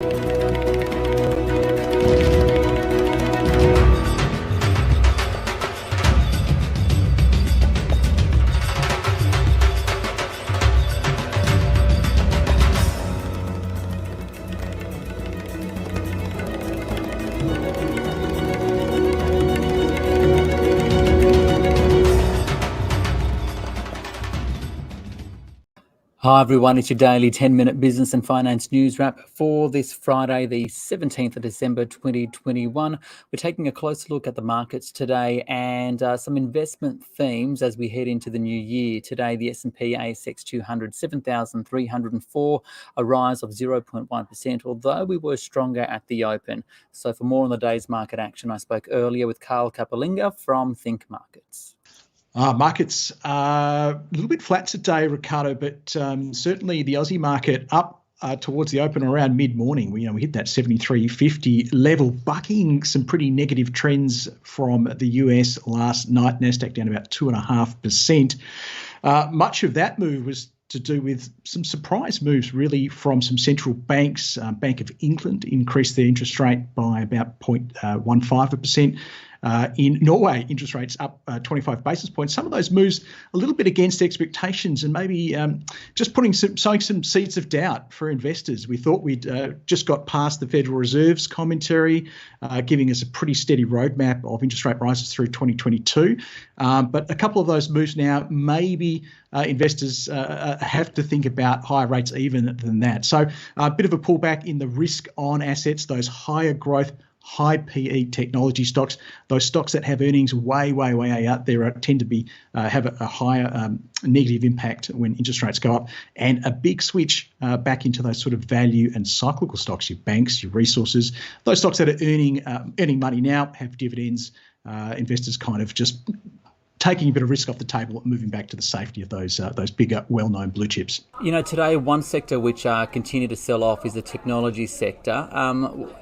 Hi everyone, it's your daily 10-minute business and finance news wrap for this Friday, the 17th of December 2021. We're taking a closer look at the markets today and some investment themes as we head into the new year. Today, the S&P ASX 200, 7,304, a rise of 0.1%, although we were stronger at the open. So for more on the day's market action, I spoke earlier with Carl Capolingua from ThinkMarkets. Markets are a little bit flat today, Ricardo, but certainly the Aussie market up towards the open around mid-morning. We hit that 73.50 level, bucking some pretty negative trends from the US last night. Nasdaq down about 2.5%. Much of that move was to do with some surprise moves really from some central banks. Bank of England increased their interest rate by about 0.15%. In Norway, interest rates up 25 basis points. Some of those moves a little bit against expectations and maybe just sowing some seeds of doubt for investors. We thought we'd just got past the Federal Reserve's commentary, giving us a pretty steady roadmap of interest rate rises through 2022. But a couple of those moves now, maybe investors have to think about higher rates even than that. So a bit of a pullback in the risk on assets, those higher growth, high PE technology stocks, those stocks that have earnings way out there tend to be have a higher negative impact when interest rates go up, and a big switch back into those sort of value and cyclical stocks, your banks, your resources, those stocks that are earning money now, have dividends. Investors kind of just taking a bit of risk off the table and moving back to the safety of those bigger, well-known blue chips. Today one sector which continue to sell off is the technology sector,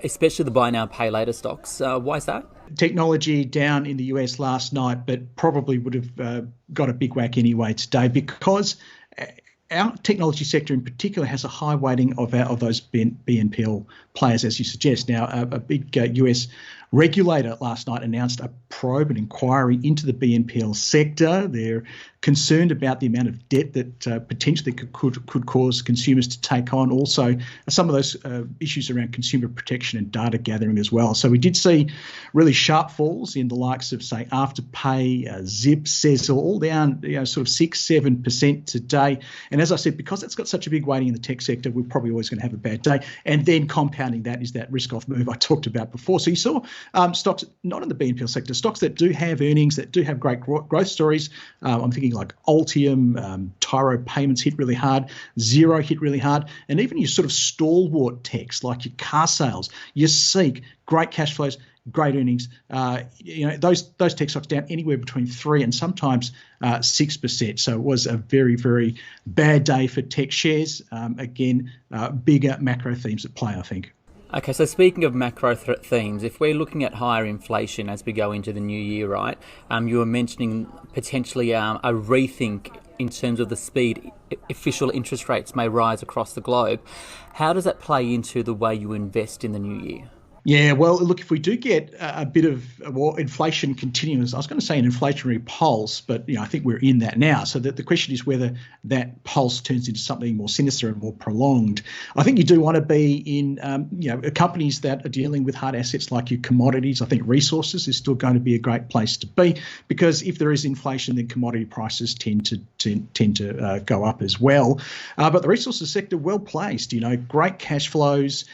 especially the buy now, pay later stocks. Why is that? Technology down in the US last night, but probably would have got a big whack anyway today because our technology sector in particular has a high weighting of those BNPL players, as you suggest. Now, a big US regulator last night announced a probe and inquiry into the BNPL sector. They're concerned about the amount of debt that potentially could cause consumers to take on. Also, some of those issues around consumer protection and data gathering as well. So we did see really sharp falls in the likes of, say, Afterpay, Zip, Sezzle, all down, sort of 6-7% today. And as I said, because it's got such a big weighting in the tech sector, we're probably always going to have a bad day. And then compounding that is that risk-off move I talked about before. So you saw stocks not in the BNPL sector, stocks that do have earnings, that do have great growth stories. I'm thinking like Altium, Tyro Payments hit really hard, Xero hit really hard, and even your sort of stalwart techs like your car sales, your Seek, great cash flows, great earnings. Those tech stocks down anywhere between 3 and sometimes 6%. So it was a very, very bad day for tech shares. Again, bigger macro themes at play, I think. Okay, so speaking of macro themes, if we're looking at higher inflation as we go into the new year, right, you were mentioning potentially a rethink in terms of the speed official interest rates may rise across the globe. How does that play into the way you invest in the new year? Yeah, well, look, if we do get a bit of inflation continues, I was going to say an inflationary pulse, but I think we're in that now. So the question is whether that pulse turns into something more sinister and more prolonged. I think you do want to be in, companies that are dealing with hard assets like your commodities. I think resources is still going to be a great place to be because if there is inflation, then commodity prices tend to go up as well. But the resources sector, well placed. Great cash flows.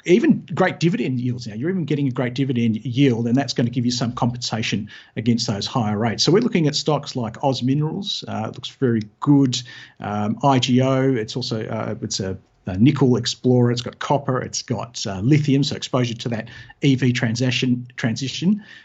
Even great dividend yields now. You're even getting a great dividend yield, and that's going to give you some compensation against those higher rates. So we're looking at stocks like Oz Minerals. It looks very good. IGO. It's also it's a nickel explorer. It's got copper. It's got lithium, so exposure to that EV transition.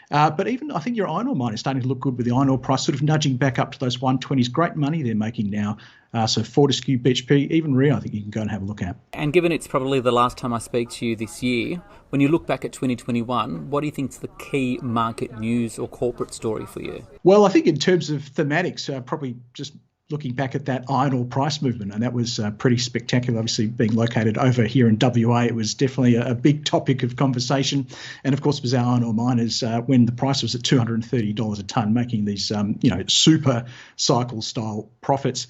But even I think your iron ore mine is starting to look good with the iron ore price sort of nudging back up to those 120s. Great money they're making now. So Fortescue, BHP, even Rio, I think you can go and have a look at. And given it's probably the last time I speak to you this year, when you look back at 2021, what do you think is the key market news or corporate story for you? Well, I think in terms of thematics, probably just looking back at that iron ore price movement, and that was pretty spectacular. Obviously, being located over here in WA, it was definitely a big topic of conversation. And of course, it was our iron ore miners when the price was at $230 a tonne, making these super cycle style profits.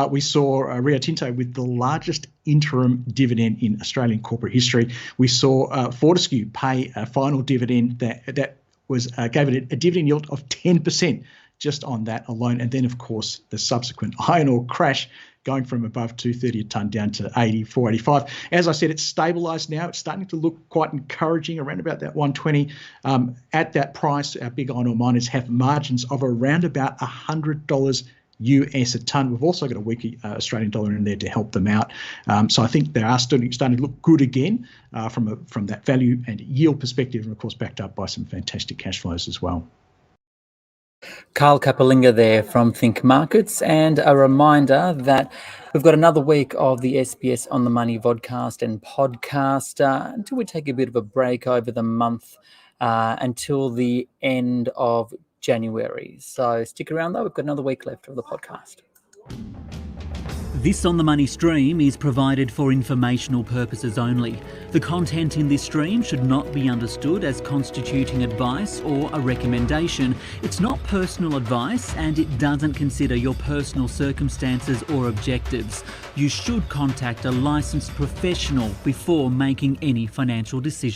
We saw Rio Tinto with the largest interim dividend in Australian corporate history. We saw Fortescue pay a final dividend that was gave it a dividend yield of 10%. Just on that alone. And then, of course, the subsequent iron ore crash going from above 230 a tonne down to 84.85. As I said, it's stabilised now. It's starting to look quite encouraging around about that 120. At that price, our big iron ore miners have margins of around about $100 US a tonne. We've also got a weaker Australian dollar in there to help them out. So I think they are starting to look good again from that value and yield perspective, and of course backed up by some fantastic cash flows as well. Carl Capolingua there from ThinkMarkets, and a reminder that we've got another week of the SBS On The Money vodcast and podcast until we take a bit of a break over the month until the end of January. So stick around though, we've got another week left of the podcast. This On The Money stream is provided for informational purposes only. The content in this stream should not be understood as constituting advice or a recommendation. It's not personal advice and it doesn't consider your personal circumstances or objectives. You should contact a licensed professional before making any financial decisions.